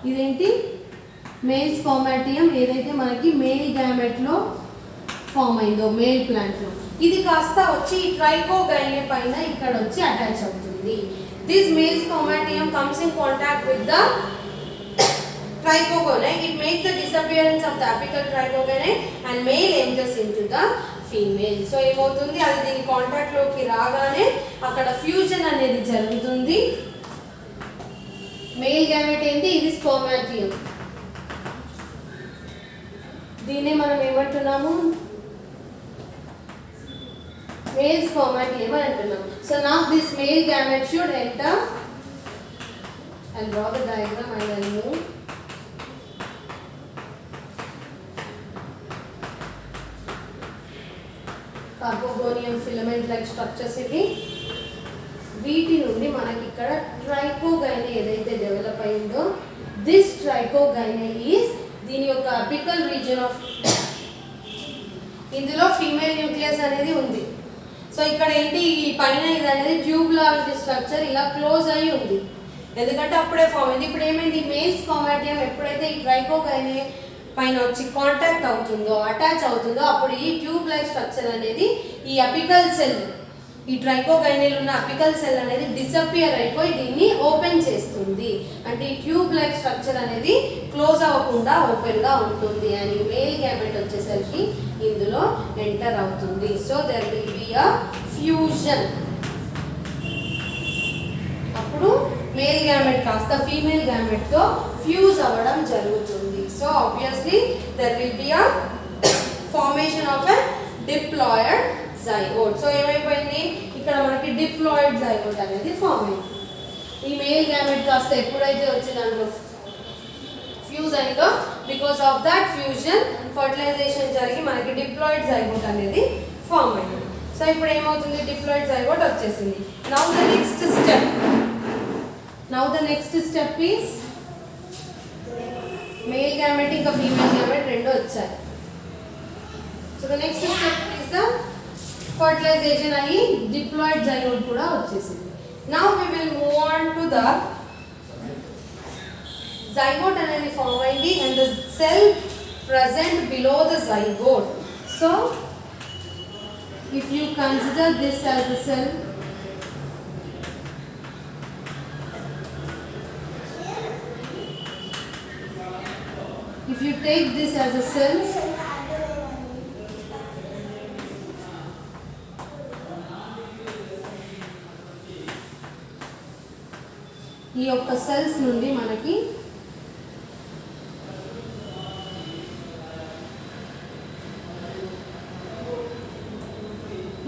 ఇదేంటి? మేల్ స్పోమాటియం ఏదైతే మనకి మేల్ గ్యామెట్ లో ఫామ్ అయిందో మేల్ ప్లాంట్ లో, ఇది కాస్త వచ్చి ఈ ట్రైకోగైనే పైన ఇక్కడ వచ్చి అటాచ్ అవుతుంది. This male spermatium comes in contact with the trichogonae. It makes the disappearance of the apical trichogonae and male enters into the female. So ఏమవుతుంది? అది దీని కాంటాక్ట్ లోకి రాగానే అక్కడ ఫ్యూజన్ అనేది జరుగుతుంది. మేల్ గ్యామెట్ ఏంటి? ఇది స్పోమాటియం. దీన్ని మనం ఏమంటున్నాము? మేల్ స్పోమాటియం అని అంటున్నాం. So now this male gamete should enter. I'll draw the diagram and I'll move. Carpogonium filament like structures ఇవి. వీటి నుండి మనకి ఇక్కడ ట్రైకోగైనే ఏదైతే డెవలప్ అయిందో, దిస్ ట్రైకోగైనే ఈజ్ దీని యొక్క అపికల్ రీజన్ ఆఫ్, ఇందులో ఫీమేల్ న్యూక్లియస్ అనేది ఉంది. సో ఇక్కడ ఏంటి? ఈ పైన ఇది అనేది ట్యూబ్ లాంటి స్ట్రక్చర్ ఇలా క్లోజ్ అయ్యి ఉంది, ఎందుకంటే అప్పుడే ఫామ్ అయింది. ఇప్పుడు ఏమైంది? మేల్ స్పోమాటియం ఎప్పుడైతే ఈ ట్రైకోగైనే పైన వచ్చి కాంటాక్ట్ అవుతుందో, అటాచ్ అవుతుందో, అప్పుడు ఈ ట్యూబ్ లైక్ స్ట్రక్చర్ అనేది ఈ అపికల్ సెల్, ఈ ట్రైకోగైనేలో ఉన్న అపికల్ సెల్ అనేది డిసపియర్ అయిపోయి దీన్ని ఓపెన్ చేస్తుంది. అంటే ఈ ట్యూబ్ లైక్ స్ట్రక్చర్ అనేది క్లోజ్ అవ్వకుండా ఓపెన్ గా ఉంటుంది అని మేల్ గ్యామెట్ వచ్చేసరికి ఇందులో ఎంటర్ అవుతుంది. So there will be a fusion. అప్పుడు మేల్ గ్యామెట్ కాస్త ఫీమేల్ గ్యామెట్ తో ఫ్యూజ్ అవ్వడం జరుగుతుంది. So obviously there will be a formation of a diploid zygote. So ఏమైపోయింది? ఇక్కడ మనకి డిప్లాయిడ్ జైగోట్ అనేది ఫామ్ అయింది. ఈ మేల్ గ్యామెట్ కాస్త ఎప్పుడైతే వచ్చి దాంట్లో ఫ్యూజ్ అయిందో because of that fusion fertilization జరిగి మనకి డిప్లాయిడ్ జైగోట్ అనేది ఫామ్ అయింది. సో ఇప్పుడు ఏమవుతుంది, డిప్లాయిడ్ జైగోట్ వచ్చేసింది. Now the next step is male gamete ఇంకా ఫీమేల్ గ్యామెట్ రెండు వచ్చాయి. So the next step is the fertilization అయ్యి డిప్లాయిడ్ జైగోట్ కూడా వచ్చేసింది. Now we will move on to the zygote అనేది ఫామ్ అయింది and the cell present below the zygote. So if you consider this as a cell, if you take this as a cell, ఈ యొక్క cells నుండి మనకి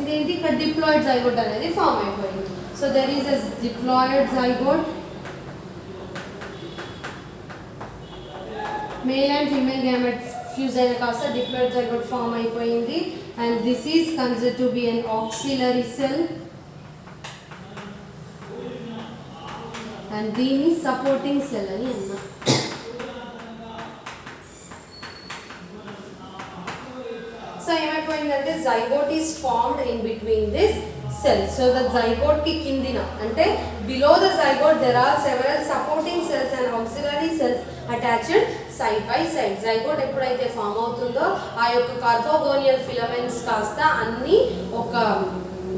ఇదేంటి ఇక్కడ diploid zygote అనేది form అయిపోయింది. So there is a diploid zygote, male and female gametes fuse అయిన కాస్త డిప్లాయిడ్ జైగోట్ ఫామ్ అయిపోయింది. And this is considered to be an auxiliary cell and దీన్ని సపోర్టింగ్ సెల్ అని అన్నా. సో ఏమైపోయిందంటే zygote is formed in between this cells. So the zygote కి కిందిన అంటే below the zygote there are several supporting cells and auxiliary cells attached side by side. Zygote ఎప్పుడైతే form అవుతుందో ఆ యొక్క కార్పోగోనియల్ ఫిలమెంట్స్ కాస్త అన్ని ఒక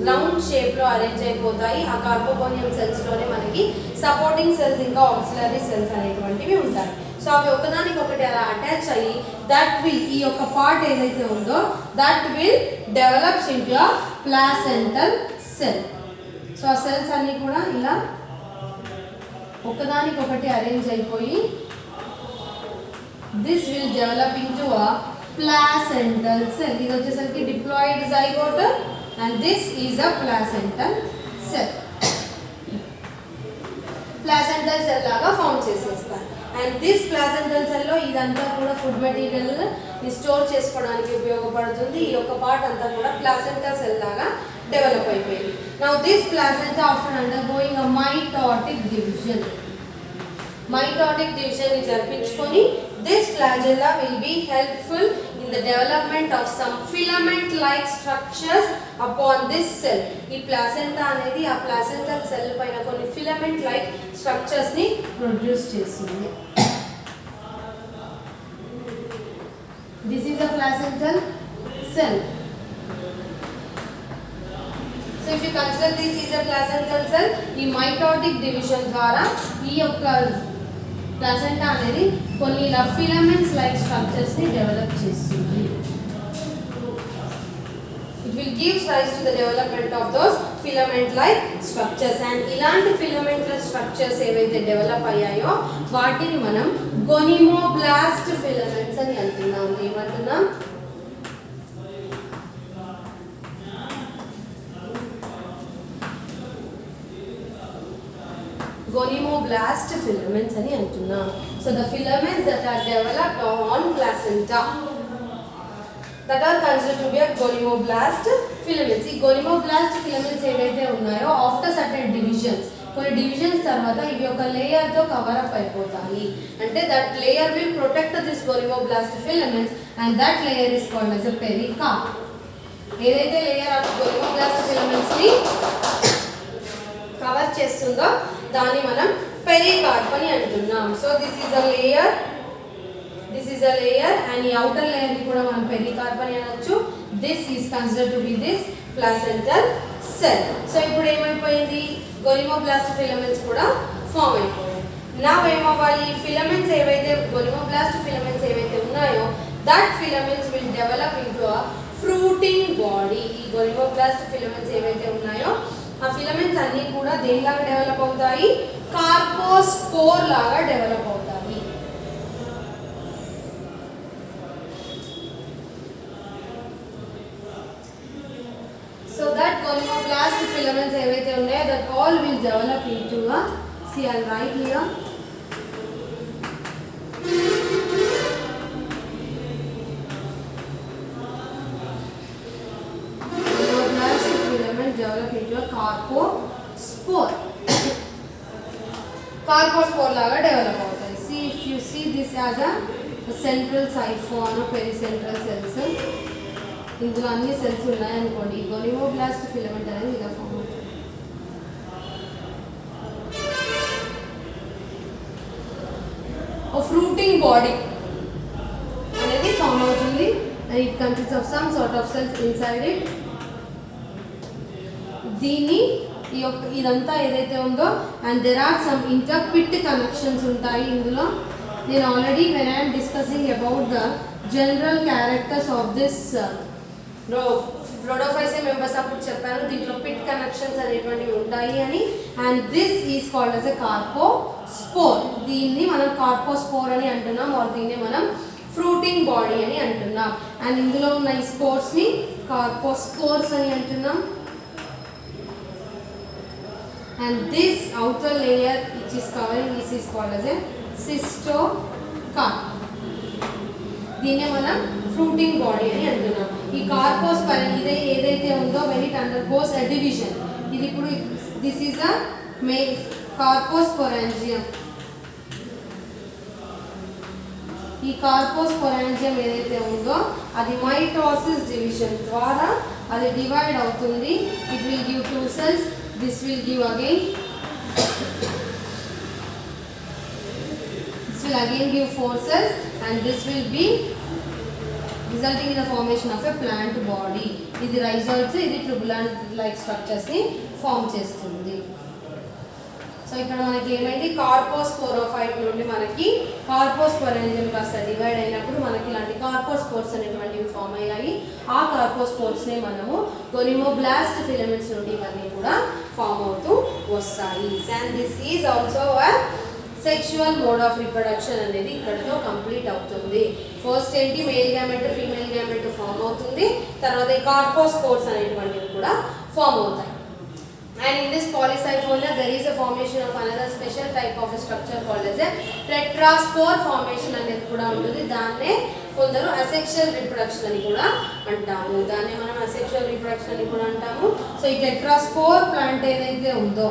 రౌండ్ షేప్ లో అరేంజ్ అయిపోతాయి. ఆ కార్పోగోనియల్ సెల్స్ లోనే మనకి సపోర్టింగ్ సెల్స్ ఇంకా ఆక్సిలరీ సెల్స్ అనేటువంటివి ఉంటాయి. సో అవి ఒకదానికి ఒకటి అలా అటాచ్ అయ్యి దట్ విల్ ఈ యొక్క పార్ట్ ఏదైతే ఉందో that will develops into a placental cell. So ఆ సెల్స్ అన్ని కూడా ఇలా ఒకదానికి ఒకటి అరేంజ్ అయిపోయి this will develop into a placental cell. ఇది వచ్చేసరికి diploid zygote and this is a placental cell. Placental cell లాగా ఫామ్ చేసేస్తారు. అండ్ దిస్ ప్లాసెంటల్ సెల్ లో ఇదంతా కూడా ఫుడ్ మెటీరియల్ ని స్టోర్ చేసుకోవడానికి ఉపయోగపడుతుంది. ఈ యొక్క పార్ట్ అంతా కూడా ప్లాసెంటల్ సెల్ లాగా డెవలప్ అయిపోయింది. Now this placenta after undergoing a mitotic division, mitotic division ని జరిపించుకొని this flagella will be helpful in the development of some filament like structures upon this cell. ఈ ప్లాసెంటా అనేది ఆ placental cell పైన కొన్ని filament like structures ని produce చేస్తుంది. This is a placental cell. So if you consider this is a placental cell, ఈ mitotic division ద్వారా ఈ యొక్క ప్లాసెంటా అనేది కొన్ని ఇలా ఫిలమెంట్స్ లైక్ స్ట్రక్చర్స్ ని డెవలప్ చేస్తుంది. It will give rise to the development of those filament like structures. And ఇలాంటి ఫిలమెంటల్ స్ట్రక్చర్స్ ఏవైతే డెవలప్ అయ్యాయో వాటిని మనం గొనిమోబ్లాస్ట్ ఫిలమెంట్స్ అని అంటున్నాం. ఏమంటున్నాం? గొనిమోబ్లాస్ట్ ఫిలమెంట్స్ అని అంటున్నాం. So the filaments that are developed on placenta that are considered to be a gonimoblast filaments. ఈ gonimoblast filaments ఏవైతే ఉన్నాయో ఆఫ్టర్ సర్టెన్ డివిజన్స్, కొన్ని డివిజన్స్ తర్వాత ఇవి ఒక లేయర్ తో కవర్ అప్ అయిపోతాయి. అంటే that layer will protect this gonimoblast filaments and that layer is called as a pericarp. ఏదైతే లేయర్ ఆఫ్ gonimoblast filaments ని కవర్ చేస్తుందో దాన్ని మనం పెరికార్ప్ అని అంటున్నాం. So this is a layer, this is a layer and ఈ outer layer ని కూడా మనం పెరికార్ప్ అని అనొచ్చు. this is considered to be this placental cell. So ఇప్పుడు ఏమైపోయింది, గొనిమోబ్లాస్ట్ ఫిలమెంట్స్ కూడా ఫామ్ అయిపోయాయి. నా ఏమవ్వాలి, ఫిలమెంట్స్ ఏవైతే గొనిమోబ్లాస్ట్ ఫిలమెంట్స్ ఏవైతే ఉన్నాయో that filaments will develop into a fruiting body. ఈ గొనిమోబ్లాస్ట్ ఫిలమెంట్స్ ఏవైతే ఉన్నాయో ఆ ఫిలమెంట్స్ అన్ని కూడా దేనిలాగా డెవలప్ అవుతాయి, కార్పోస్పోర్ లాగా డెవలప్ అవుతాయి. So that gonimoblast filaments ఏవైతే ఉన్నాయో that all will develop into a, see I'll write here, chloroplast filament develop into a carpospore. Carpospore లాగా డెవలప్ అవుతాయి. See if you see this as a central siphon or pericentral cells, ఇందులో అన్ని cells ఉన్నాయనుకోండి, గొనిమోబ్లాస్ట్ filament అనేది ఇలా form అవుతుంది. ఒక fruiting body అనేది ఫామ్ అవుతుంది. And it consist of some sort of cells inside it. దీన్ని ఇదంతా ఏదైతే ఉందో, and there are some interpit connections ఉంటాయి ఇందులో. నేను already when I'm discussing about the general characters of this rhodophyceae members అప్పుడు చెప్పాను దీంట్లో పిట్ కనెక్షన్స్ అనేటువంటివి ఉంటాయి అని. And this is called as a carpospore. దీన్ని మనం కార్పోస్పోర్ అని అంటున్నాం, ఆర్ దీన్ని మనం ఫ్రూటింగ్ బాడీ అని అంటున్నాం. అండ్ ఇందులో ఉన్న ఈ స్పోర్స్ ని కార్పోస్పోర్స్ అని అంటున్నాం. And this outer layer which is covering this is called as a cystocarp. దీన్నే మనం ఫ్రూటింగ్ బాడీ అని అంటున్నాం. ఈ కార్పోస్పోర్ ఇదే ఏదైతే ఉందో when it undergoes a division, ఇది ఇప్పుడు దిస్ ఈజ్ అ కార్పోస్పోరాంజియం. ఈ కార్పోస్పోరాంజియం ఏదైతే ఉందో అది మైటోసిస్ డివిజన్ ద్వారా అది డివైడ్ అవుతుంది. It will give 2 cells, this will give again, this will again give 4 cells, and this will be resulting in the formation of a plant body. ఇది rhizoids, ఇది tubulant like structures ని form చేస్తుంది. So ఇక్కడ మనకి ఏమైంది, కార్పోస్పోరోఫైట్ నుండి మనకి కార్పోస్పోరాంజియం కాస్త డివైడ్ అయినప్పుడు మనకి ఇలాంటి కార్పోస్పోర్స్ అనేటువంటివి ఫామ్ అయ్యాయి. ఆ కార్పోస్పోర్స్ ని మనము గొనిమోబ్లాస్ట్ ఫిలమెంట్స్ నుండి ఇవన్నీ కూడా ఫామ్ అవుతూ వస్తాయి. And this is also a sexual mode of reproduction అనేది ఇక్కడతో కంప్లీట్ అవుతుంది. ఫస్ట్ ఏంటి, male gamete female gamete form అవుతుంది. తర్వాత ఈ కార్పోస్పోర్స్ అనేటువంటివి కూడా ఫామ్ అవుతాయి. And in this polycyphonia there is a formation of another special type of a structure called as a tetraspore formation అనేది కూడా ఉంటుంది. దాన్నే కొందరు అసెక్షువల్ రిప్రొడక్షన్ అని కూడా అంటాము. దాన్నే మనం అసెక్షువల్ రిప్రొడక్షన్ అని కూడా అంటాము. సో ఈ టెట్రాస్పోర్ ప్లాంట్ ఏదైతే ఉందో,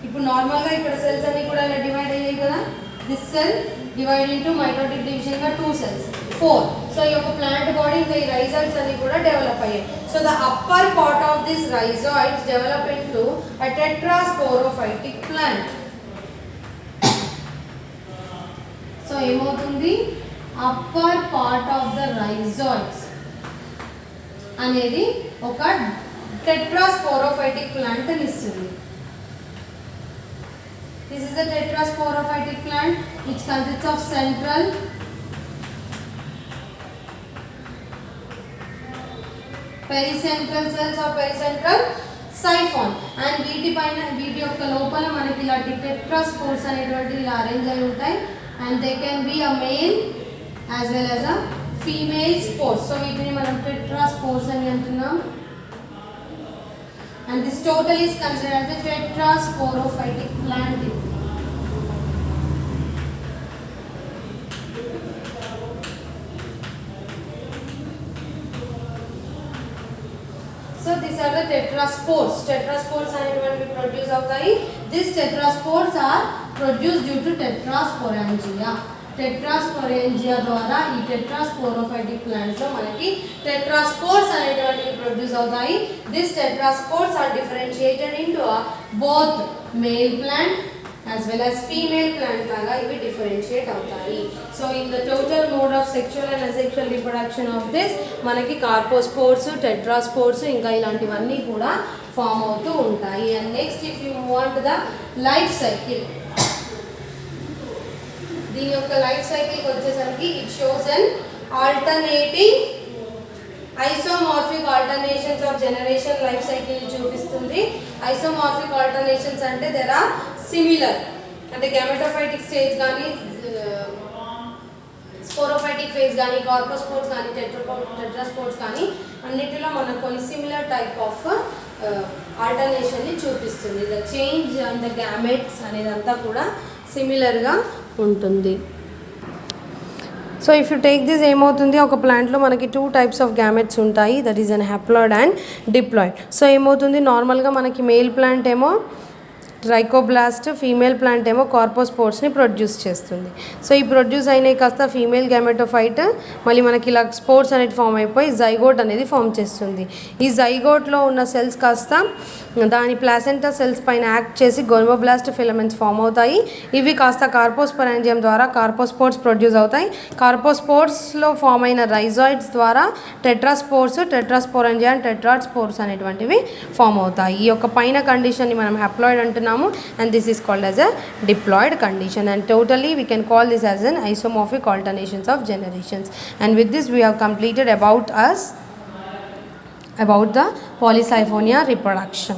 ఇప్పుడు నార్మల్గా ఇక్కడ సెల్స్ అన్ని కూడా ఇలా డివైడ్ అయ్యాయి కదా, this cell divide into mitotic division గా 2 cells 4. సో ఈ యొక్క ప్లాంట్ బాడీ ఇంకా ఈ రైజాయిడ్స్ అన్ని కూడా డెవలప్ అయ్యాయి. So the upper part of this rhizoids develop into a tetrasporophytic plant. So ఏమవుతుంది, upper part of the rhizoids అనేది ఒక టెట్రాస్పోరోఫైటిక్ ప్లాంట్ అని ఇస్తుంది. This is a tetrasporophytic plant which consists of central, pericentral cells or pericentral siphon. And వీటి యొక్క లోపల మనకి ఇలాంటి టెట్రాస్పోర్స్ అనేటువంటివి ఇలా అరేంజ్ అయి ఉంటాయి. And they can be a male as well as a female spores. So వీటిని మనం టెట్రాస్పోర్స్ అని అంటున్నాం. And this total is considered as a tetrasporophytic plant. So these are the tetraspores. Tetraspores అనేటువంటి ప్రొడ్యూస్ అవుతాయి. These tetraspores are produced due to tetrasporangia. టెట్రాస్పోరెంజియా ద్వారా ఈ టెట్రాస్పోరోఫైటిక్ plants లో మనకి టెట్రాస్పోర్స్ అనేటువంటివి ప్రొడ్యూస్ అవుతాయి. This tetraspores are differentiated into both male plant as well as female plant లాగా ఇవి డిఫరెన్షియేట్ అవుతాయి. So in the total mode of sexual and asexual reproduction of this మనకి కార్పోస్పోర్స్, టెట్రాస్పోర్స్ ఇంకా ఇలాంటివన్నీ కూడా ఫామ్ అవుతూ ఉంటాయి. And next if you want the life cycle, దీని యొక్క లైఫ్ సైకిల్ వచ్చేసరికి it shows an alternating isomorphic alternations of generation life cycle చూపిస్తుంది. ఐసోమార్ఫిక్ ఆల్టర్నేషన్స్ అంటే దెర్ ఆర్ సిమిలర్, అంటే గ్యామెటోఫైటిక్ స్టేజ్ కానీ స్పోరోఫైటిక్ ఫేజ్ కానీ కార్పోస్పోర్స్ కానీ టెట్రాస్పోర్స్ కానీ అన్నిటిలో మనకు కొన్ని సిమిలర్ టైప్ ఆఫ్ ఆల్టర్నేషన్ని చూపిస్తుంది. The change and the gametes అనేదంతా కూడా సిమిలర్గా ఉంటుంది. So if you take this ఏమవుతుంది, ఒక ప్లాంట్లో మనకి 2 టైప్స్ ఆఫ్ గ్యామెట్స్ ఉంటాయి, that is an haploid and diploid. So ఏమవుతుంది, నార్మల్గా మనకి మేల్ ప్లాంట్ ఏమో ట్రైకోబ్లాస్ట్, ఫీమేల్ ప్లాంట్ ఏమో కార్పోస్పోర్స్ని ప్రొడ్యూస్ చేస్తుంది. సో ఈ ప్రొడ్యూస్ అయినాయి కాస్త ఫీమేల్ గ్యామెటోఫైట్ మళ్ళీ మనకి ఇలా స్పోర్ట్స్ అనేది ఫామ్ అయిపోయి జైగోట్ అనేది ఫామ్ చేస్తుంది. ఈ జైగోట్లో ఉన్న సెల్స్ కాస్త దాని ప్లాసెంటా సెల్స్ పైన యాక్ట్ చేసి గోనోబ్లాస్ట్ ఫిలమెంట్స్ ఫామ్ అవుతాయి. ఇవి కాస్త కార్పోస్పొరాంజియం ద్వారా కార్పోస్పోర్ట్స్ ప్రొడ్యూస్ అవుతాయి. కార్పోస్పోర్ట్స్లో ఫామ్ అయిన రైజాయిడ్స్ ద్వారా టెట్రాస్పోర్స్, టెట్రాస్పోరాంజియా అండ్ టెట్రాస్పోర్స్ అనేటువంటివి ఫామ్ అవుతాయి. ఈ యొక్క పైన కండిషన్ని మనం హ్యాప్లాయిడ్ అంటున్నాము, and this is called as a diploid condition, and totally we can call this as an isomorphic alternations of generations. And with this we have completed about the Polysiphonia reproduction.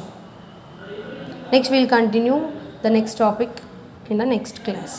Next we will continue the next topic in the next class.